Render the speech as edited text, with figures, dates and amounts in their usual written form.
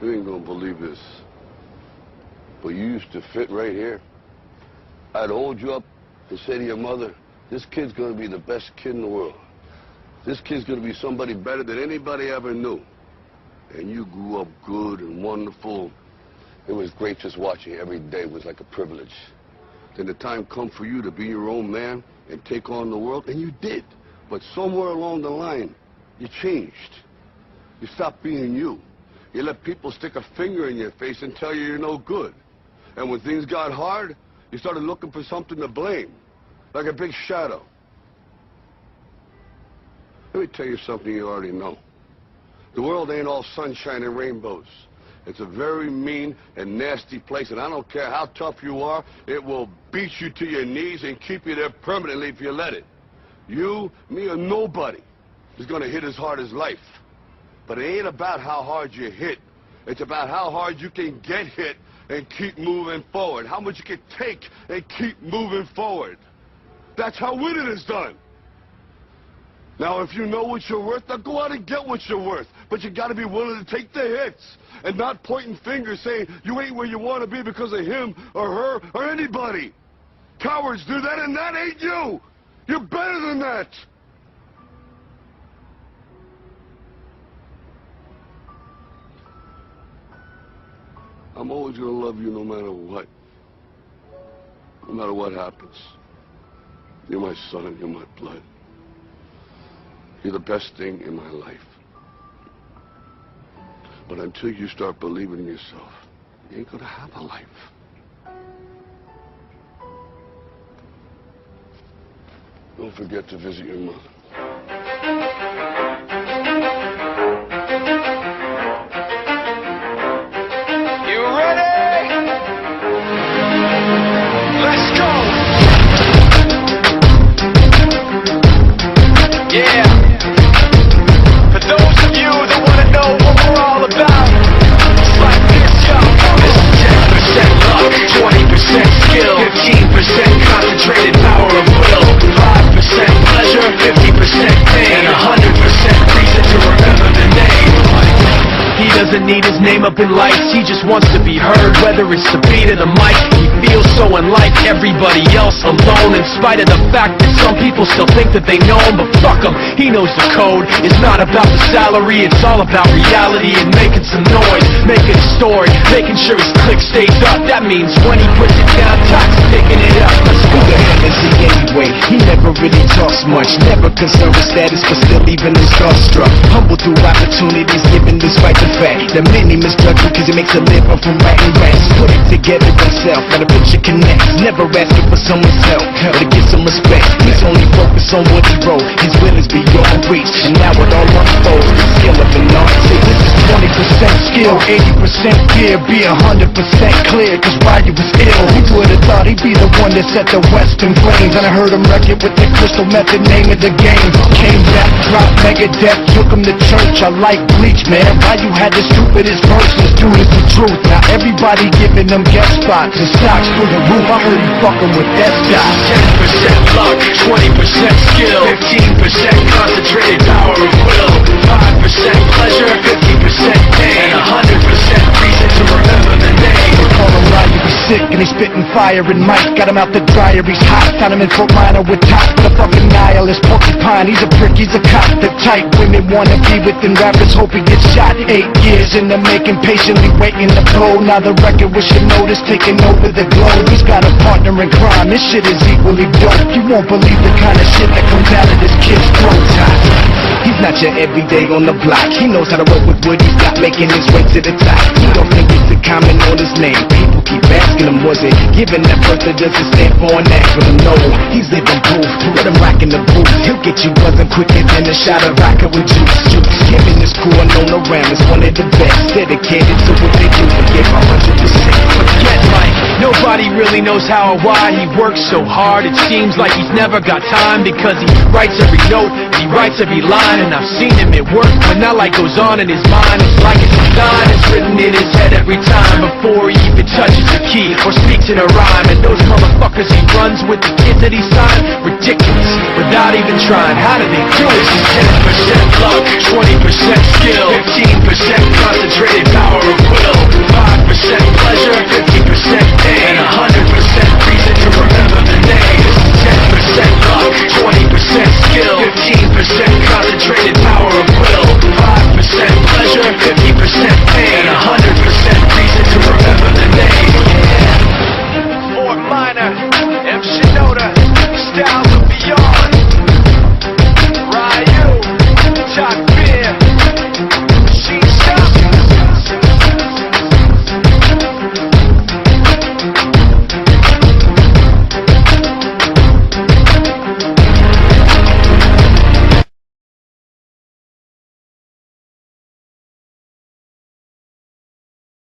You ain't gonna believe this, but you used to fit right here. I'd hold you up and say to your mother, this kid's gonna be the best kid in the world. This kid's gonna be somebody better than anybody ever knew. And you grew up good and wonderful. It was great just watching you every day. It was like a privilege. Then the time come for you to be your own man and take on the world, and you did. But somewhere along the line, you changed. You stopped being you. You let people stick a finger in your face and tell you you're no good. And when things got hard, you started looking for something to blame, like a big shadow. Let me tell you something you already know. The world ain't all sunshine and rainbows. It's a very mean and nasty place, and I don't care how tough you are, it will beat you to your knees and keep you there permanently if you let it. You, me, or nobody is going to hit as hard as life. But it ain't about how hard you hit. It's about how hard you can get hit and keep moving forward. How much you can take and keep moving forward. That's how winning is done. Now, if you know what you're worth, now go out and get what you're worth. But you got to be willing to take the hits and not pointing fingers saying you ain't where you want to be because of him or her or anybody. Cowards do that, and that ain't you. You're better than that. I'm always going to love you no matter what. No matter what happens. You're my son, you're my blood. You're the best thing in my life. But until you start believing in yourself, you ain't gonna have a life. Don't forget to visit your mother. You ready? Let's go! Yeah! For those of you that want to know what we're all about, it's like this, yo. This is 10% luck, 20% skill, 15% concentrated power of will, 5% pleasure, 50% pain, and 100% reason to remember the name. He doesn't need his name up in lights, he just wants to be heard, whether it's the beat of the mic. He feels so unlike everybody else, alone, in spite of the fact that some people still think that they know him. But fuck him, he knows the code. It's not about the salary, it's all about reality and making some noise, making a story, making sure his click stays up. That means when he puts it down, Toxic picking it up. Who the hell is he anyway? He never really talks much, never concerned with status, but still even is starstruck. Humble through opportunities given despite the fact that many misjudge him cause he makes a living from writing raps. Put it together himself, got a picture connects, never asking for someone's help or to get some respect. He's only focused on what he wrote, his will is beyond reach, and now it all unfolds, the skill of an artist. This is 20% skill, 80% fear, be 100% clear, cause while you was ill, he would've thought he'd be the one that set the West in flames. And I heard him wreck it with the crystal method, name of the game. Came back, dropped Megadeth, took him to church. I like Bleach, man, why you had the stupidest verses? Dude, it's the truth. Now everybody giving them guest spots and stocks through the roof. I heard you fucking with that stock. 10% luck, 20% skill, 15% concentrated power of will, 5% pleasure, 50% pain, and 100% reason to remember the name. They call him Ryan, he's sick and he's spitting fire and Mike got him out the dryer, he's hot. Found him in Fort Minor with top, the fucking nihilist porcupine. He's a prick, he's a cop. The type women wanna be within rappers, hope he gets shot. 8 years in the making, patiently waiting to blow. Now the record with your notice taking over the globe. He's got a partner in crime, this shit is equally dope. You won't believe the kind of shit that comes out of this kid's throat. He's not your everyday on the block. He knows how to work with what he's got, making his way to the top. He don't think it's a comment on his name. People keep asking him, was it given that birth or does it stand for an acronym? No, he's living proof. Let him rock in the booth. He'll get you buzzing quicker than a shot of vodka with juice. Him and his crew are known around as one of the best, dedicated to what they do and give 100%. Forget Mike, nobody really knows how or why he works so hard. It seems like he's never got time because he writes every note, he writes every line, and I've seen him at work when that light goes on in his mind. It's like it's a sign, it's written in his head every time before he even touches a key or speaks in a rhyme. And those motherfuckers he runs with, the kids that he signed, ridiculous, without even trying. How do they do it? 10% luck, 20% skill, 15% concentrated power of will, M. Shinoda, style